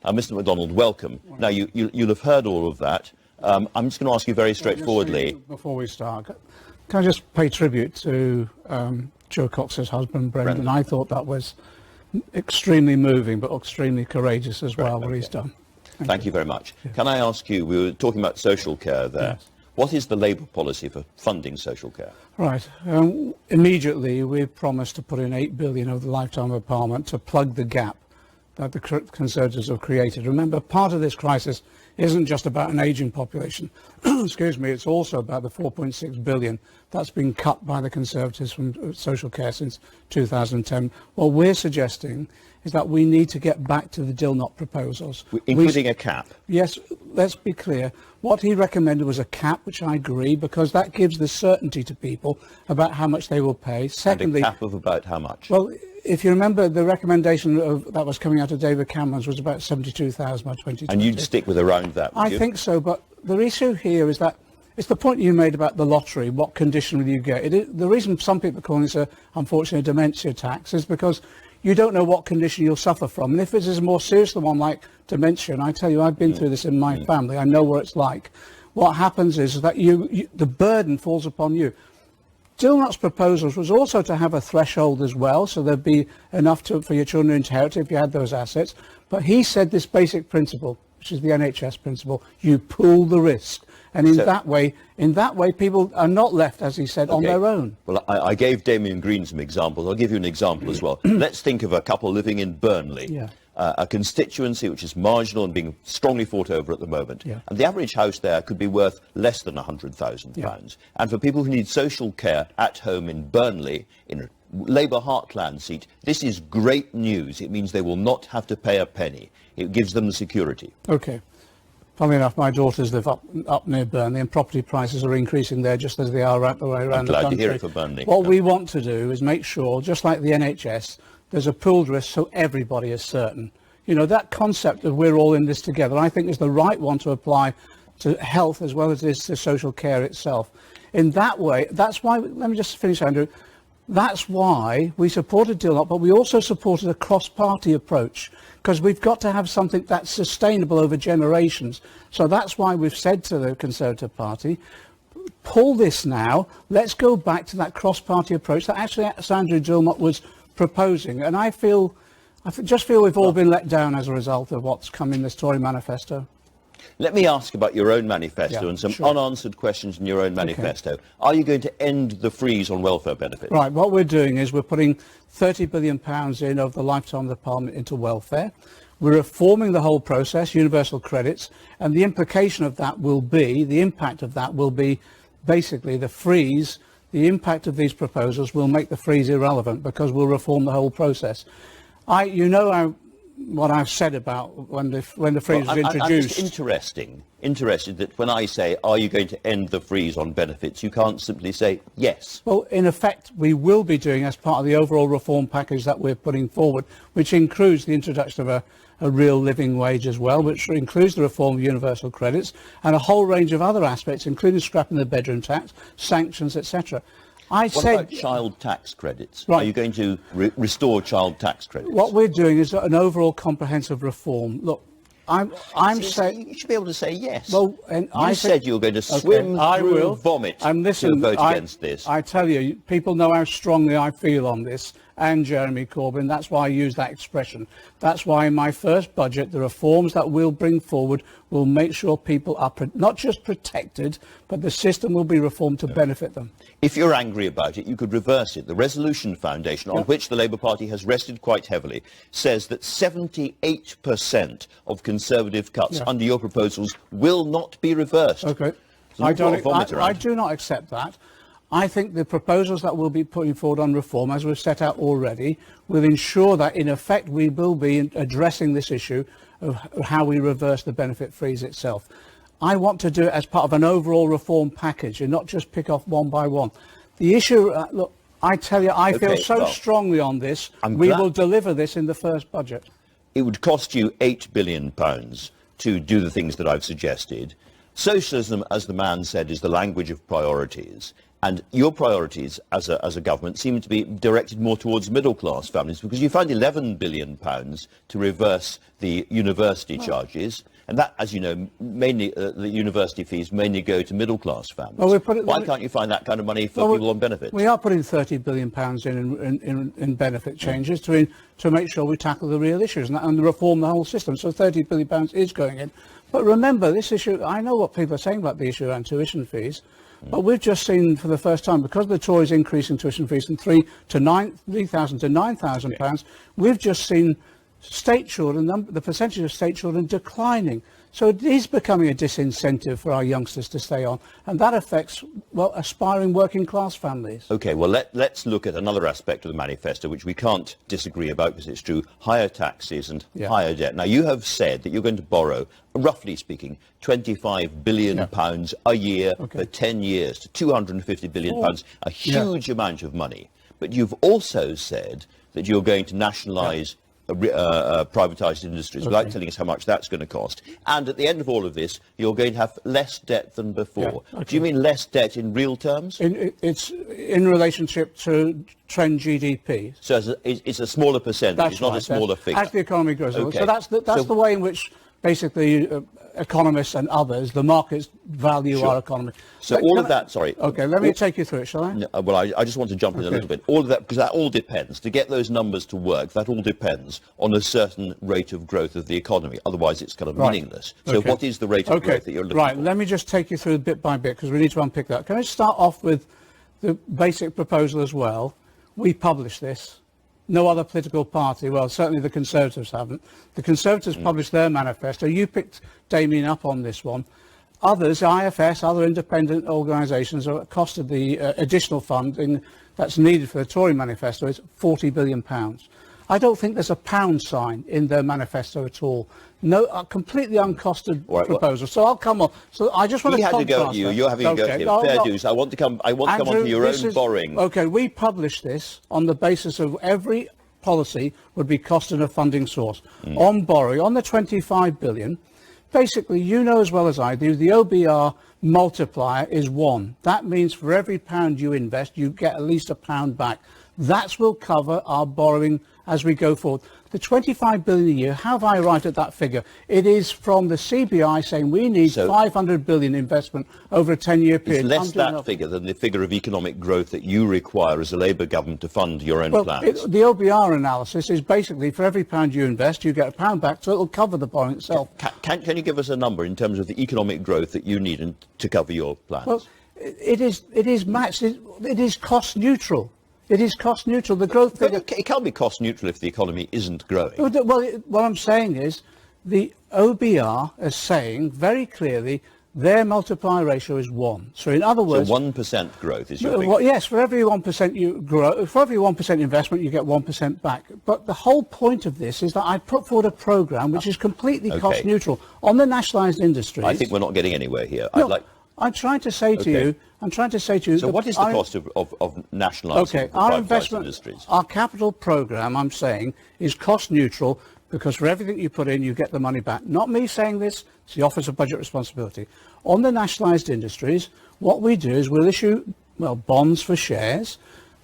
Mr. McDonnell, welcome. Now, you'll have heard all of that. I'm just going to ask you very straightforwardly. Before we start, can I just pay tribute to Joe Cox's husband, Brendan? I thought that was extremely moving, but extremely courageous as well, what he's done. Thank you very much. Yeah. Can I ask you, we were talking about social care there. Yes. What is the Labour policy for funding social care? Right. Immediately, we've promised to put in £8 billion over the lifetime of Parliament to plug the gap that the Conservatives have created. Remember, part of this crisis isn't just about an ageing population. Excuse me, it's also about the 4.6 billion that's been cut by the Conservatives from social care since 2010. What we're suggesting is that we need to get back to the Dilnot proposals. Including a cap? Yes, let's be clear. What he recommended was a cap, which I agree, because that gives the certainty to people about how much they will pay. Secondly, and a cap of about how much? Well, if you remember, the recommendation that was coming out of David Cameron's was about 72,000 by 2020. And you'd stick with around that, would you? I think so, but the issue here is that it's the point you made about the lottery, what condition will you get. The reason some people are calling this, unfortunately, a dementia tax is because you don't know what condition you'll suffer from. And if it is a more serious one like dementia, and I tell you, I've been through this in my family, I know what it's like. What happens is that the burden falls upon you. Dilnot's proposals was also to have a threshold as well, so there'd be enough for your children to inherit if you had those assets. But he said this basic principle, which is the NHS principle, you pool the risk. And in that way, people are not left, as he said, on their own. Well, I gave Damien Green some examples. I'll give you an example as well. Let's think of a couple living in Burnley, a constituency which is marginal and being strongly fought over at the moment. And the average house there could be worth less than £100,000. And for people who need social care at home in Burnley, in a Labour heartland seat, this is great news. It means they will not have to pay a penny. It gives them the security. Okay. Funnily enough, my daughters live up near Burnley, and property prices are increasing there just as they are right the way around the country. I'm glad to hear it for Burnley. What we want to do is make sure, just like the NHS, there's a pooled risk so everybody is certain. You know, that concept of we're all in this together, I think is the right one to apply to health as well as it is to social care itself. In that way, that's why, let me just finish, Andrew, that's why we supported Dilnot, but we also supported a cross-party approach, because we've got to have something that's sustainable over generations. So that's why we've said to the Conservative Party, pull this now, let's go back to that cross-party approach that actually Andrew Dilnot was proposing. And I just feel we've all been let down as a result of what's come in this Tory manifesto. Let me ask about your own manifesto and some unanswered questions in your own manifesto. Okay. Are you going to end the freeze on welfare benefits? Right, what we're doing is we're putting £30 billion in over the lifetime of the Parliament into welfare. We're reforming the whole process, universal credits, and the implication of that will be, the impact of that will be basically the freeze. The impact of these proposals will make the freeze irrelevant because we'll reform the whole process. What I've said about when the freeze was introduced. I'm just interested that when I say, are you going to end the freeze on benefits, you can't simply say yes. Well, in effect, we will be doing as part of the overall reform package that we're putting forward, which includes the introduction of a real living wage as well, which includes the reform of universal credits and a whole range of other aspects, including scrapping the bedroom tax, sanctions, etc. What about child tax credits? Right. Are you going to restore child tax credits? What we're doing is an overall comprehensive reform. Look, I'm saying... You should be able to say yes. Well, you said you were going to swim through vomit to vote against this. I tell you, people know how strongly I feel on this, and Jeremy Corbyn. That's why I use that expression. That's why in my first budget, the reforms that we'll bring forward will make sure people are not just protected, but the system will be reformed to benefit them. If you're angry about it, you could reverse it. The Resolution Foundation, on which the Labour Party has rested quite heavily, says that 78% of Conservative cuts under your proposals will not be reversed. Okay. So I do not accept that. I think the proposals that we'll be putting forward on reform, as we've set out already, will ensure that, in effect, we will be addressing this issue of how we reverse the benefit freeze itself. I want to do it as part of an overall reform package and not just pick off one by one. The issue, look, I tell you, I feel so strongly on this, we will deliver this in the first budget. It would cost you £8 billion to do the things that I've suggested. Socialism, as the man said, is the language of priorities. And your priorities as a government seem to be directed more towards middle-class families, because you find £11 billion to reverse the university charges. And that, as you know, mainly the university fees mainly go to middle-class families. Well, why can't you find that kind of money for people on benefits? We are putting £30 billion in benefit changes to make sure we tackle the real issues and reform the whole system. So £30 billion is going in. But remember, this issue, I know what people are saying about the issue around tuition fees, but we've just seen for the first time, because the Tories increasing tuition fees from £3,000 to £9,000, we've just seen state children, the percentage of state children declining. So it is becoming a disincentive for our youngsters to stay on, and that affects, well, aspiring working class families. OK, well, let's look at another aspect of the manifesto, which we can't disagree about because it's true: higher taxes and higher debt. Now, you have said that you're going to borrow, roughly speaking, £25 billion a year for 10 years, to £250 billion, a huge amount of money. But you've also said that you're going to nationalise privatised industries without telling us how much that's going to cost. And at the end of all of this, you're going to have less debt than before. Do you mean less debt in real terms? It's in relationship to trend GDP. So it's a smaller percentage, it's not a smaller figure. As the economy grows. So that's the way in which basically economists and others, the markets value our economy. So all of that, sorry. OK, let me take you through it, shall I? No, well, I just want to jump in a little bit. All of that, because that all depends. To get those numbers to work, that all depends on a certain rate of growth of the economy. Otherwise, it's kind of meaningless. So what is the rate of growth that you're looking for? Right, let me just take you through bit by bit, because we need to unpick that. Can I start off with the basic proposal as well? We published this. No other political party, well, certainly the Conservatives haven't. The Conservatives published their manifesto. You picked Damien up on this one. Others, IFS, other independent organisations, have costed the additional funding that's needed for the Tory manifesto is £40 billion. I don't think there's a pound sign in their manifesto at all. No, completely uncosted proposal. So I'll come on. So I just want to contrast. He had to go at you. You're having a go at him. Fair dues. I want to come on to your own borrowing. OK, we published this on the basis of every policy would be cost and a funding source. On borrowing, on the £25 billion, basically, you know as well as I do, the OBR multiplier is 1. That means for every pound you invest, you get at least £1 back. That will cover our borrowing as we go forward. The £25 billion a year, how have I arrived at that figure? It is from the CBI saying we need £500 billion investment over a 10-year period. It's less that figure than the figure of economic growth that you require as a Labour government to fund your own plans. The OBR analysis is basically for every pound you invest, you get £1 back, so it will cover the borrowing itself. Can you give us a number in terms of the economic growth that you need to cover your plans? Well, it is matched. It is cost neutral. It is cost neutral. The growth figure... It can't be cost neutral if the economy isn't growing. Well, what I'm saying is the OBR is saying very clearly their multiplier ratio is 1. So in other words... So 1% growth is your figure? Well, yes, for every 1% you grow, for every 1% investment, you get 1% back. But the whole point of this is that I put forward a programme which is completely cost neutral on the nationalised industries. I think we're not getting anywhere here. No, I'm trying to say to you... So what is the cost of nationalising our investment, industries? Our capital programme, I'm saying, is cost neutral because for everything you put in, you get the money back. Not me saying this, it's the Office of Budget Responsibility. On the nationalised industries, what we do is we'll issue, bonds for shares.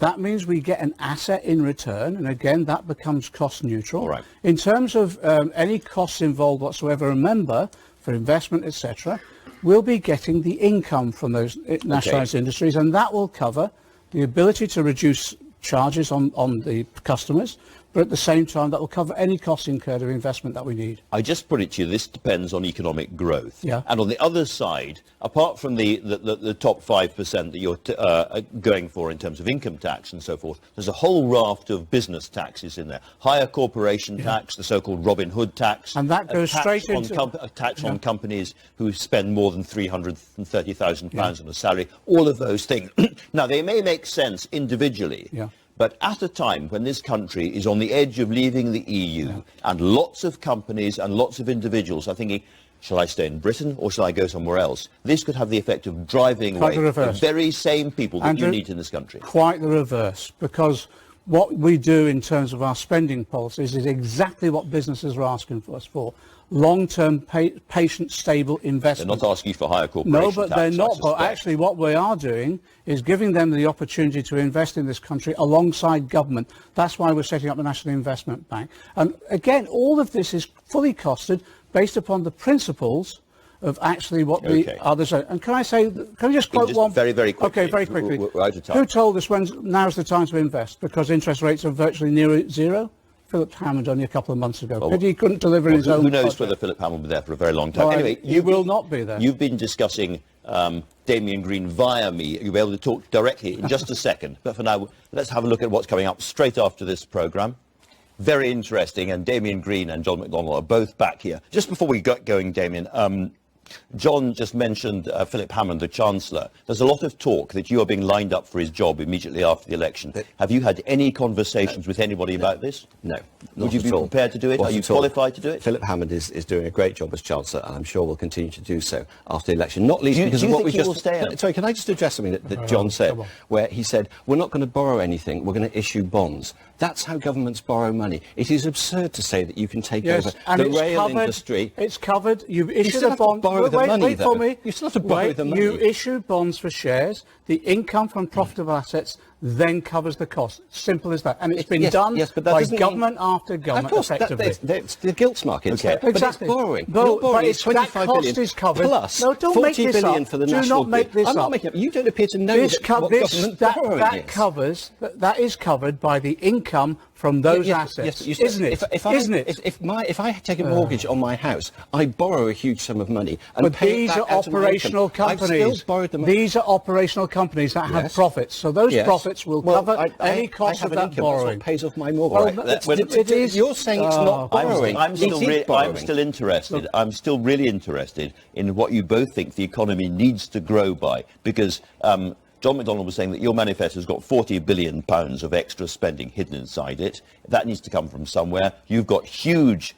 That means we get an asset in return, and again, that becomes cost neutral. Right. In terms of any costs involved whatsoever, remember, for investment, etc., we'll be getting the income from those nationalised industries, and that will cover the ability to reduce charges on the customers, but at the same time that will cover any costs incurred of investment that we need. I just put it to you, this depends on economic growth. Yeah. And on the other side, apart from the top 5% that you're going for in terms of income tax and so forth, there's a whole raft of business taxes in there. Higher corporation tax, the so-called Robin Hood tax. And that goes straight into... A tax on companies who spend more than £330,000 on a salary. All of those things. Now, they may make sense individually. Yeah. But at a time when this country is on the edge of leaving the EU and lots of companies and lots of individuals are thinking, shall I stay in Britain or shall I go somewhere else? This could have the effect of driving away the very same people that you need in this country. Quite the reverse, because what we do in terms of our spending policies is exactly what businesses are asking for us for. Long-term, patient, stable investment. They're not asking you for higher corporation tax. No, but they're not. But suspect. actually what we are doing is giving them the opportunity to invest in this country alongside government. That's why we're setting up the National Investment Bank. And again, all of this is fully costed based upon the principles of actually what the others are. And can I just quote one? Very, very quickly. Okay, very quickly. We're out of time. Who told us now's the time to invest? Because interest rates are virtually near zero? Philip Hammond only a couple of months ago. He couldn't deliver his own. Who knows project. whether Philip Hammond will be there for a very long time. Well, anyway, you will not be there. You've been discussing Damien Green via me. You'll be able to talk directly in just a second. But for now, let's have a look at what's coming up straight after this programme. Very interesting. And Damien Green and John McDonnell are both back here. Just before we get going, Damien, John just mentioned Philip Hammond, the Chancellor. There's a lot of talk that you are being lined up for his job immediately after the election. Have you had any conversations with anybody about this? No. Would you be prepared to do it? Are you qualified to do it? Philip Hammond is doing a great job as Chancellor, and I'm sure will continue to do so after the election, not least because of what we just... Sorry, can I just address something that John said, where he said, we're not going to borrow anything, we're going to issue bonds. That's how governments borrow money. It is absurd to say that you can take over the rail industry. It's covered. You've issued a bond. Wait for me. You still have to borrow the money. You issue bonds for shares. The income from profitable assets then covers the cost. Simple as that. And it's been done by government after government, effectively. It's the gilts market. Okay. But it's borrowing. You're borrowing 25 billion is covered. Plus no, don't 40 make this billion up. for the Do national not make grid. this I'm not up. making up. You don't appear to know what government borrowing is. That is covered by the income from those assets, isn't it? If I take a mortgage on my house, I borrow a huge sum of money and but pay these it are back out of my operational income. companies. I've still borrowed the money. These are operational companies that have profits, so those profits will cover any cost of that borrowing. That's what pays off my mortgage. It is. You're saying it's not borrowing. I'm still interested. I'm still really interested in what you both think the economy needs to grow by, because John McDonnell was saying that your manifesto has got £40 billion of extra spending hidden inside it. That needs to come from somewhere. You've got huge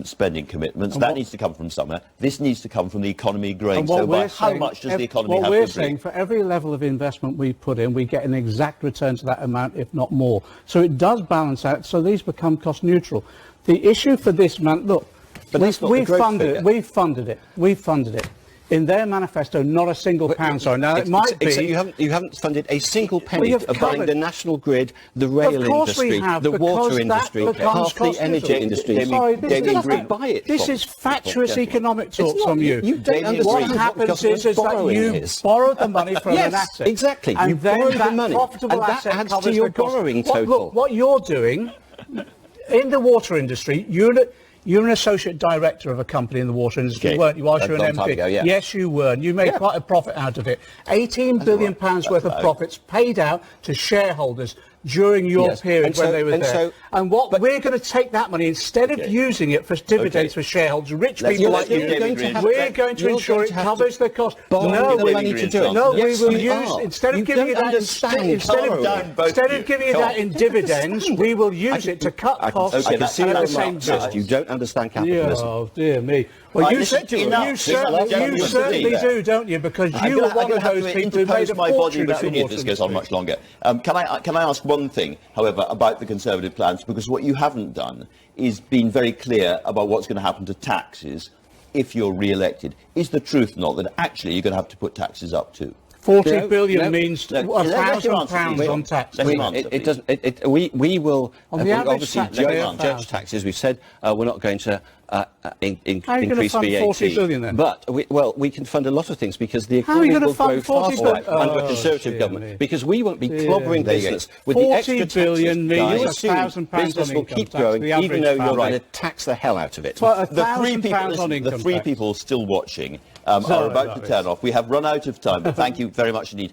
spending commitments. That needs to come from somewhere. This needs to come from the economy growing. So how much does the economy have to bring? What we're saying, for every level of investment we put in, we get an exact return to that amount, if not more. So it does balance out. So these become cost neutral. The issue for this man, look, we funded it. In their manifesto, not a single pound. Sorry, now it might be. You haven't funded a single penny of buying the national grid, the rail industry, the water industry, half the energy industry. Sorry, this is fatuous economic talk from you. You don't understand what happens is that you borrow the money from an asset. Exactly. And you borrow the money, profitable and that asset adds covers to your the cost. borrowing total. Look, what you're doing in the water industry, you're an associate director of a company in the water industry, weren't you? Whilst you're an MP. Yes, you were. And you made quite a profit out of it. £18 billion worth of profits paid out to shareholders during your period when they were there. And we're going to take that money, instead of using it for dividends for shareholders, rich people like you, we're going to ensure it covers the cost. No, we will use, instead of giving it that in dividends, we will use it to cut costs at the same time. You don't understand capitalism. Oh, dear me. Well, you certainly do, don't you? Because you are one of those people who made a fortune out of the water. This goes on much longer. Can I ask one thing, however, about the Conservative plans? Because what you haven't done is been very clear about what's going to happen to taxes if you're re-elected. Is the truth not that actually you're going to have to put taxes up too? 40 billion means £1,000 on tax. We will obviously tax judge taxes. We've said we're not going to increase VAT. 40 billion then? But we can fund a lot of things because the economy will grow faster under a Conservative government. Because we won't be clobbering business with the extra taxes. Business will keep growing even though you're going to tax the hell out of it. The three people still watching are about to turn off. We have run out of time, but thank you very much indeed.